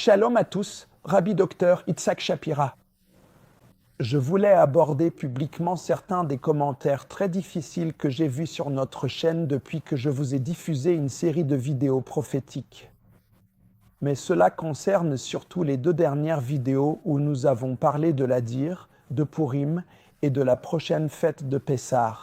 Shalom à tous, Rabbi Dr Itzhak Shapira. Je voulais aborder publiquement certains des commentaires très difficiles que j'ai vus sur notre chaîne depuis que je vous ai diffusé une série de vidéos prophétiques. Mais cela concerne surtout les 2 dernières vidéos où nous avons parlé de l'Adir, de Purim et de la prochaine fête de Pessah.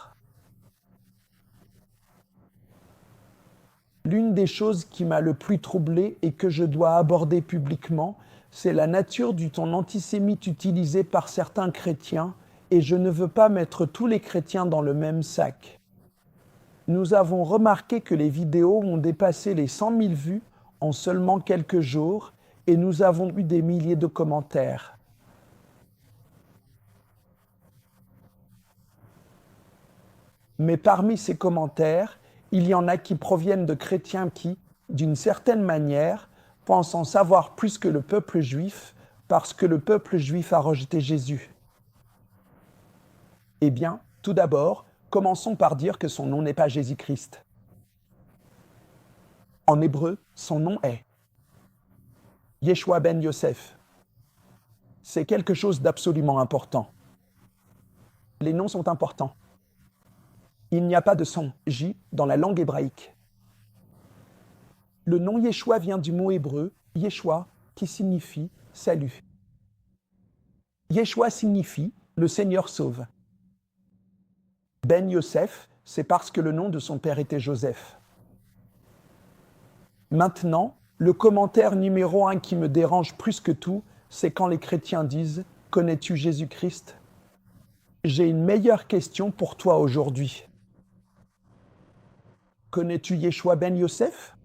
L'une des choses qui m'a le plus troublé et que je dois aborder publiquement, c'est la nature du ton antisémite utilisé par certains chrétiens, et je ne veux pas mettre tous les chrétiens dans le même sac. Nous avons remarqué que les vidéos ont dépassé les 100 000 vues en seulement quelques jours, et nous avons eu des milliers de commentaires. Mais parmi ces commentaires, il y en a qui proviennent de chrétiens qui, d'une certaine manière, pensent en savoir plus que le peuple juif parce que le peuple juif a rejeté Jésus. Eh bien, tout d'abord, commençons par dire que son nom n'est pas Jésus-Christ. En hébreu, son nom est Yeshua ben Yosef. C'est quelque chose d'absolument important. Les noms sont importants. Il n'y a pas de son J dans la langue hébraïque. Le nom Yeshua vient du mot hébreu Yeshua, qui signifie salut. Yeshua signifie le Seigneur sauve. Ben Yosef, c'est parce que le nom de son père était Joseph. Maintenant, le commentaire numéro 1 qui me dérange plus que tout, c'est quand les chrétiens disent « Connais-tu Jésus-Christ » J'ai une meilleure question pour toi aujourd'hui. Connais-tu Yeshua ben Yosef?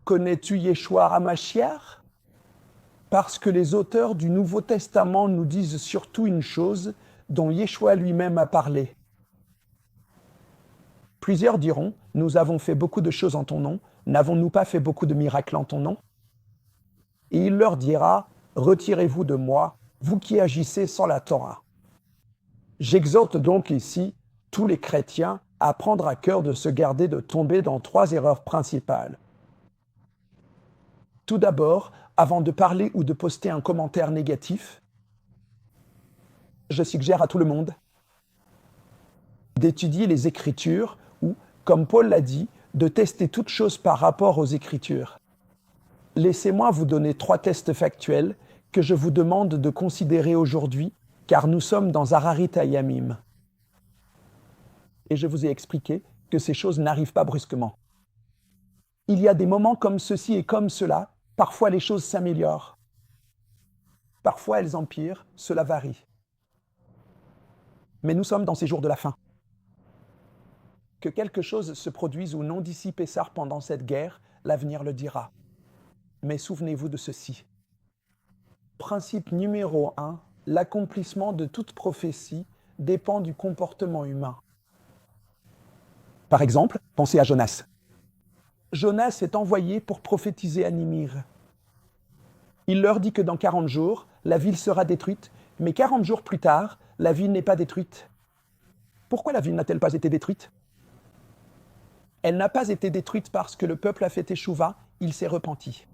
Connais-tu Yeshua HaMashiach? Parce que les auteurs du Nouveau Testament nous disent surtout une chose dont Yeshua lui-même a parlé. Plusieurs diront, nous avons fait beaucoup de choses en ton nom, n'avons-nous pas fait beaucoup de miracles en ton nom? Et il leur dira, retirez-vous de moi, vous qui agissez sans la Torah. J'exhorte donc ici tous les chrétiens à prendre à cœur de se garder de tomber dans 3 erreurs principales. Tout d'abord, avant de parler ou de poster un commentaire négatif, je suggère à tout le monde d'étudier les Écritures ou, comme Paul l'a dit, de tester toute chose par rapport aux Écritures. Laissez-moi vous donner 3 tests factuels que je vous demande de considérer aujourd'hui, car nous sommes dans Hararit Hayamim. Et je vous ai expliqué que ces choses n'arrivent pas brusquement. Il y a des moments comme ceci et comme cela, parfois les choses s'améliorent. Parfois elles empirent, cela varie. Mais nous sommes dans ces jours de la fin. Que quelque chose se produise ou non d'ici Pessah pendant cette guerre, l'avenir le dira. Mais souvenez-vous de ceci. Principe numéro 1, l'accomplissement de toute prophétie dépend du comportement humain. Par exemple, pensez à Jonas. Jonas est envoyé pour prophétiser à Ninive. Il leur dit que dans 40 jours, la ville sera détruite, mais 40 jours plus tard, la ville n'est pas détruite. Pourquoi la ville n'a-t-elle pas été détruite? Elle n'a pas été détruite parce que le peuple a fait teshuva, il s'est repenti.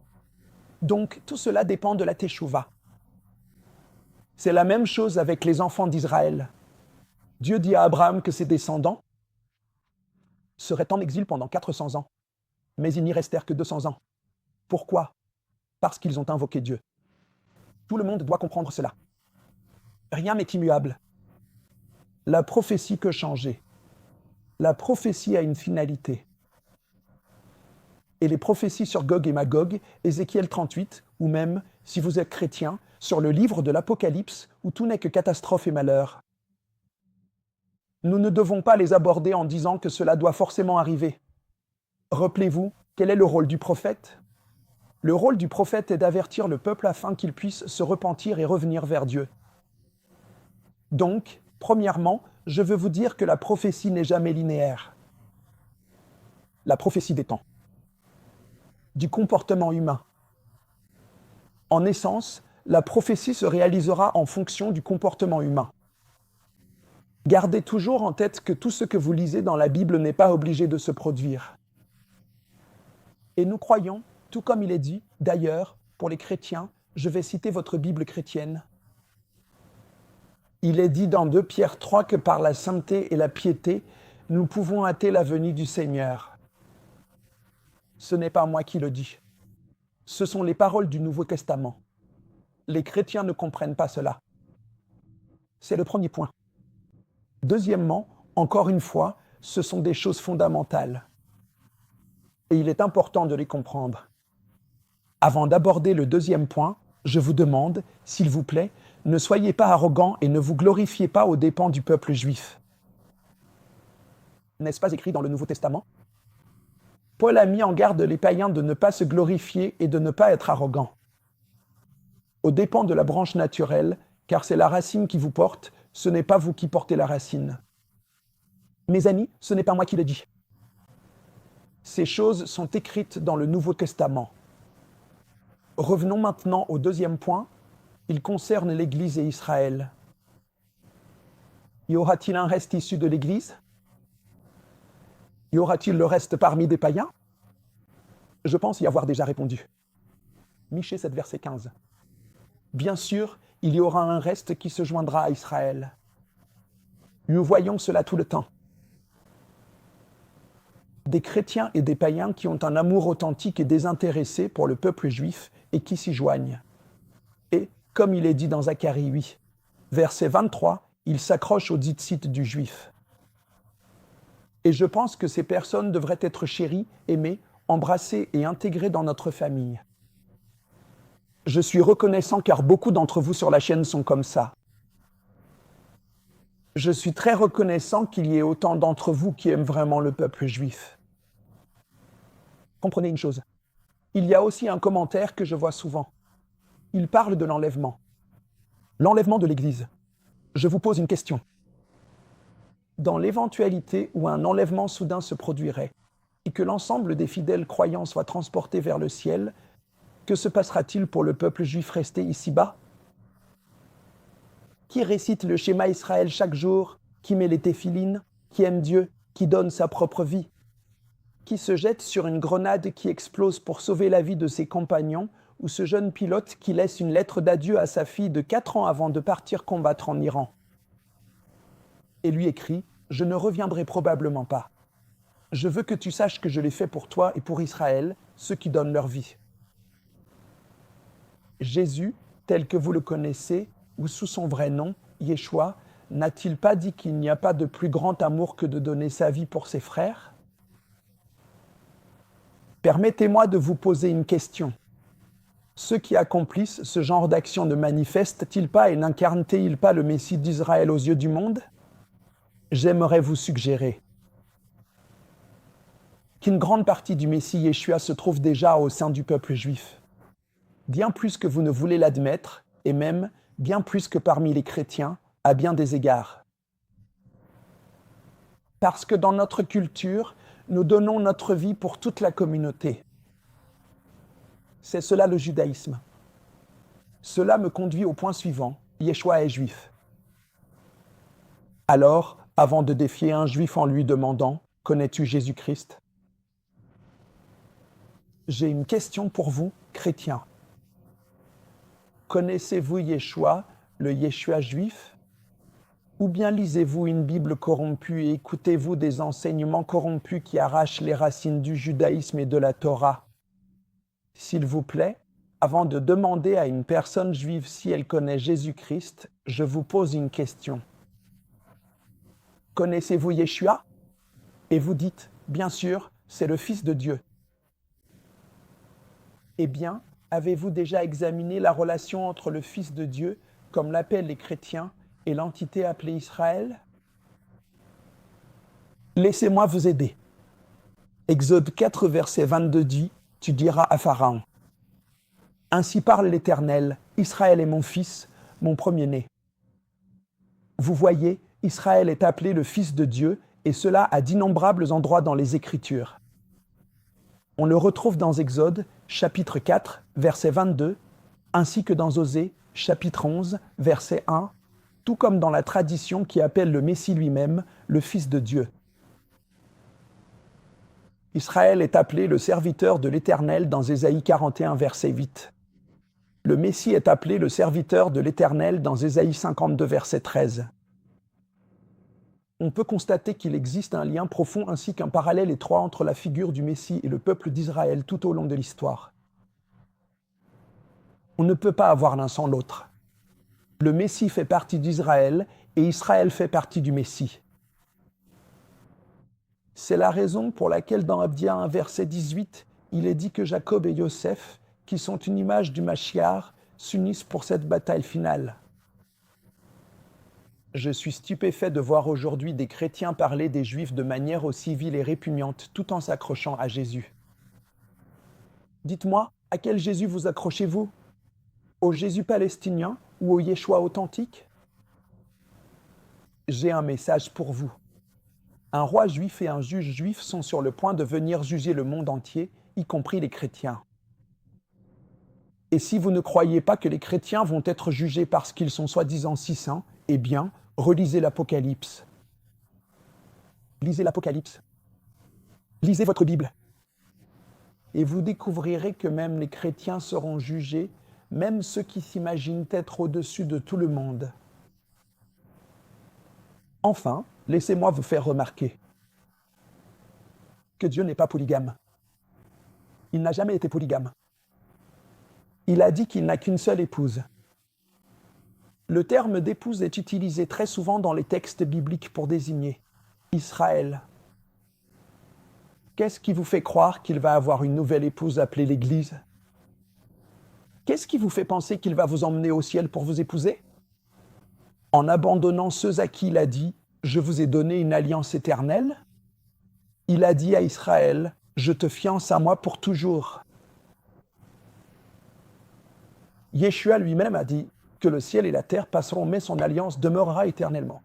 Donc tout cela dépend de la teshuva. C'est la même chose avec les enfants d'Israël. Dieu dit à Abraham que ses descendants seraient en exil pendant 400 ans. Mais ils n'y restèrent que 200 ans. Pourquoi? Parce qu'ils ont invoqué Dieu. Tout le monde doit comprendre cela. Rien n'est immuable. La prophétie peut changer. La prophétie a une finalité. Et les prophéties sur Gog et Magog, Ézéchiel 38, ou même, si vous êtes chrétien, sur le livre de l'Apocalypse, où tout n'est que catastrophe et malheur. Nous ne devons pas les aborder en disant que cela doit forcément arriver. Rappelez-vous, quel est le rôle du prophète? Le rôle du prophète est d'avertir le peuple afin qu'il puisse se repentir et revenir vers Dieu. Donc, premièrement, je veux vous dire que la prophétie n'est jamais linéaire. La prophétie des temps, du comportement humain. En essence, la prophétie se réalisera en fonction du comportement humain. Gardez toujours en tête que tout ce que vous lisez dans la Bible n'est pas obligé de se produire. Et nous croyons Tout comme il est dit, d'ailleurs, pour les chrétiens, je vais citer votre Bible chrétienne. Il est dit dans 2 Pierre 3 que par la sainteté et la piété, nous pouvons hâter la venue du Seigneur. Ce n'est pas moi qui le dis. Ce sont les paroles du Nouveau Testament. Les chrétiens ne comprennent pas cela. C'est le premier point. Deuxièmement, encore une fois, ce sont des choses fondamentales. Et il est important de les comprendre. Avant d'aborder le deuxième point, je vous demande, s'il vous plaît, ne soyez pas arrogants et ne vous glorifiez pas aux dépens du peuple juif. N'est-ce pas écrit dans le Nouveau Testament ? Paul a mis en garde les païens de ne pas se glorifier et de ne pas être arrogants. Aux dépens de la branche naturelle, car c'est la racine qui vous porte, ce n'est pas vous qui portez la racine. Mes amis, ce n'est pas moi qui le dis. Ces choses sont écrites dans le Nouveau Testament. Revenons maintenant au deuxième point. Il concerne l'Église et Israël. Y aura-t-il un reste issu de l'Église ? Y aura-t-il le reste parmi des païens ? Je pense y avoir déjà répondu. Michée 7, verset 15. Bien sûr, il y aura un reste qui se joindra à Israël. Nous voyons cela tout le temps. Des chrétiens et des païens qui ont un amour authentique et désintéressé pour le peuple juif et qui s'y joignent. Et, comme il est dit dans Zacharie 8, verset 23, ils s'accrochent au ditsite du juif. Et je pense que ces personnes devraient être chéries, aimées, embrassées et intégrées dans notre famille. Je suis reconnaissant car beaucoup d'entre vous sur la chaîne sont comme ça. Je suis très reconnaissant qu'il y ait autant d'entre vous qui aiment vraiment le peuple juif. Comprenez une chose, il y a aussi un commentaire que je vois souvent. Il parle de l'enlèvement. L'enlèvement de l'Église. Je vous pose une question. Dans l'éventualité où un enlèvement soudain se produirait et que l'ensemble des fidèles croyants soient transportés vers le ciel, que se passera-t-il pour le peuple juif resté ici-bas ? Qui récite le schéma Israël chaque jour, qui met les téphilines, qui aime Dieu, qui donne sa propre vie ? Qui se jette sur une grenade qui explose pour sauver la vie de ses compagnons, ou ce jeune pilote qui laisse une lettre d'adieu à sa fille de 4 ans avant de partir combattre en Iran ? Et lui écrit « Je ne reviendrai probablement pas. Je veux que tu saches que je l'ai fait pour toi et pour Israël, ceux qui donnent leur vie. » Jésus, tel que vous le connaissez, ou sous son vrai nom, Yeshua, n'a-t-il pas dit qu'il n'y a pas de plus grand amour que de donner sa vie pour ses frères ? Permettez-moi de vous poser une question. Ceux qui accomplissent ce genre d'action ne manifestent-ils pas et n'incarnent-ils pas le Messie d'Israël aux yeux du monde ? J'aimerais vous suggérer qu'une grande partie du Messie Yeshua se trouve déjà au sein du peuple juif. Bien plus que vous ne voulez l'admettre, et même bien plus que parmi les chrétiens, à bien des égards. Parce que dans notre culture, nous donnons notre vie pour toute la communauté. C'est cela le judaïsme. Cela me conduit au point suivant, Yeshua est juif. Alors, avant de défier un juif en lui demandant « Connais-tu Jésus-Christ ?» J'ai une question pour vous, chrétiens. Connaissez-vous Yeshua, le Yeshua juif ? Ou bien lisez-vous une Bible corrompue et écoutez-vous des enseignements corrompus qui arrachent les racines du judaïsme et de la Torah ? S'il vous plaît, avant de demander à une personne juive si elle connaît Jésus-Christ, je vous pose une question. Connaissez-vous Yeshua ? Et vous dites, bien sûr, c'est le Fils de Dieu. Eh bien, avez-vous déjà examiné la relation entre le Fils de Dieu, comme l'appellent les chrétiens, et l'entité appelée Israël ? Laissez-moi vous aider. Exode 4, verset 22 dit « Tu diras à Pharaon, ainsi parle l'Éternel, Israël est mon fils, mon premier-né. » Vous voyez, Israël est appelé le Fils de Dieu, et cela à d'innombrables endroits dans les Écritures. On le retrouve dans Exode, chapitre 4, verset 22, ainsi que dans Osée, chapitre 11, verset 1, tout comme dans la tradition qui appelle le Messie lui-même le Fils de Dieu. Israël est appelé le serviteur de l'Éternel dans Ésaïe 41, verset 8. Le Messie est appelé le serviteur de l'Éternel dans Ésaïe 52, verset 13. On peut constater qu'il existe un lien profond ainsi qu'un parallèle étroit entre la figure du Messie et le peuple d'Israël tout au long de l'histoire. On ne peut pas avoir l'un sans l'autre. Le Messie fait partie d'Israël et Israël fait partie du Messie. C'est la raison pour laquelle dans Abdia 1, verset 18, il est dit que Jacob et Yosef, qui sont une image du Mashiach, s'unissent pour cette bataille finale. Je suis stupéfait de voir aujourd'hui des chrétiens parler des Juifs de manière aussi vile et répugnante tout en s'accrochant à Jésus. Dites-moi, à quel Jésus vous accrochez-vous? Au Jésus palestinien ou au Yeshua authentique? J'ai un message pour vous. Un roi juif et un juge juif sont sur le point de venir juger le monde entier, y compris les chrétiens. Et si vous ne croyez pas que les chrétiens vont être jugés parce qu'ils sont soi-disant si saints, eh bien, relisez l'Apocalypse. Lisez l'Apocalypse. Lisez votre Bible. Et vous découvrirez que même les chrétiens seront jugés, même ceux qui s'imaginent être au-dessus de tout le monde. Enfin, laissez-moi vous faire remarquer que Dieu n'est pas polygame. Il n'a jamais été polygame. Il a dit qu'il n'a qu'une seule épouse. Le terme d'épouse est utilisé très souvent dans les textes bibliques pour désigner Israël. Qu'est-ce qui vous fait croire qu'il va avoir une nouvelle épouse appelée l'Église? Qu'est-ce qui vous fait penser qu'il va vous emmener au ciel pour vous épouser? En abandonnant ceux à qui il a dit « Je vous ai donné une alliance éternelle », il a dit à Israël « Je te fiance à moi pour toujours ». Yeshua lui-même a dit que le ciel et la terre passeront, mais son alliance demeurera éternellement.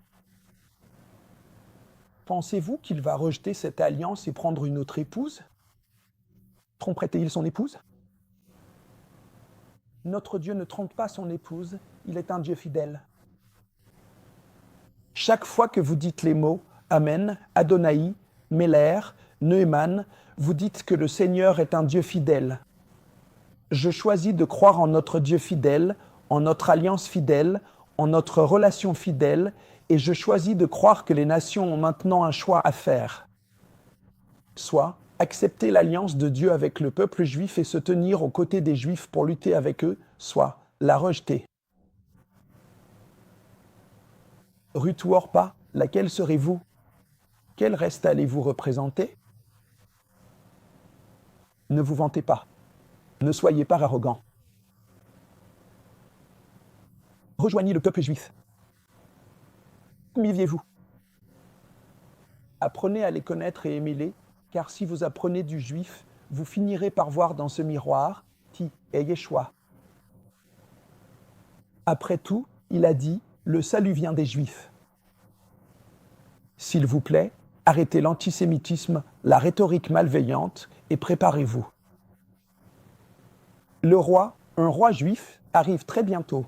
Pensez-vous qu'il va rejeter cette alliance et prendre une autre épouse? Tromperait-il son épouse? Notre Dieu ne trompe pas son épouse, il est un Dieu fidèle. Chaque fois que vous dites les mots Amen, Adonai, Meler, Neumann, vous dites que le Seigneur est un Dieu fidèle. Je choisis de croire en notre Dieu fidèle, en notre alliance fidèle, en notre relation fidèle, et je choisis de croire que les nations ont maintenant un choix à faire. Soit accepter l'alliance de Dieu avec le peuple juif et se tenir aux côtés des Juifs pour lutter avec eux, soit la rejeter. Ruth ou Orpa, laquelle serez-vous? Quel reste allez-vous représenter? Ne vous vantez pas. Ne soyez pas arrogants. Rejoignez le peuple juif. Conviviez-vous. Apprenez à les connaître et aimez-les, car si vous apprenez du juif, vous finirez par voir dans ce miroir qui est Yeshua. Après tout, il a dit, le salut vient des Juifs. S'il vous plaît, arrêtez l'antisémitisme, la rhétorique malveillante et préparez-vous. Un roi juif, arrive très bientôt.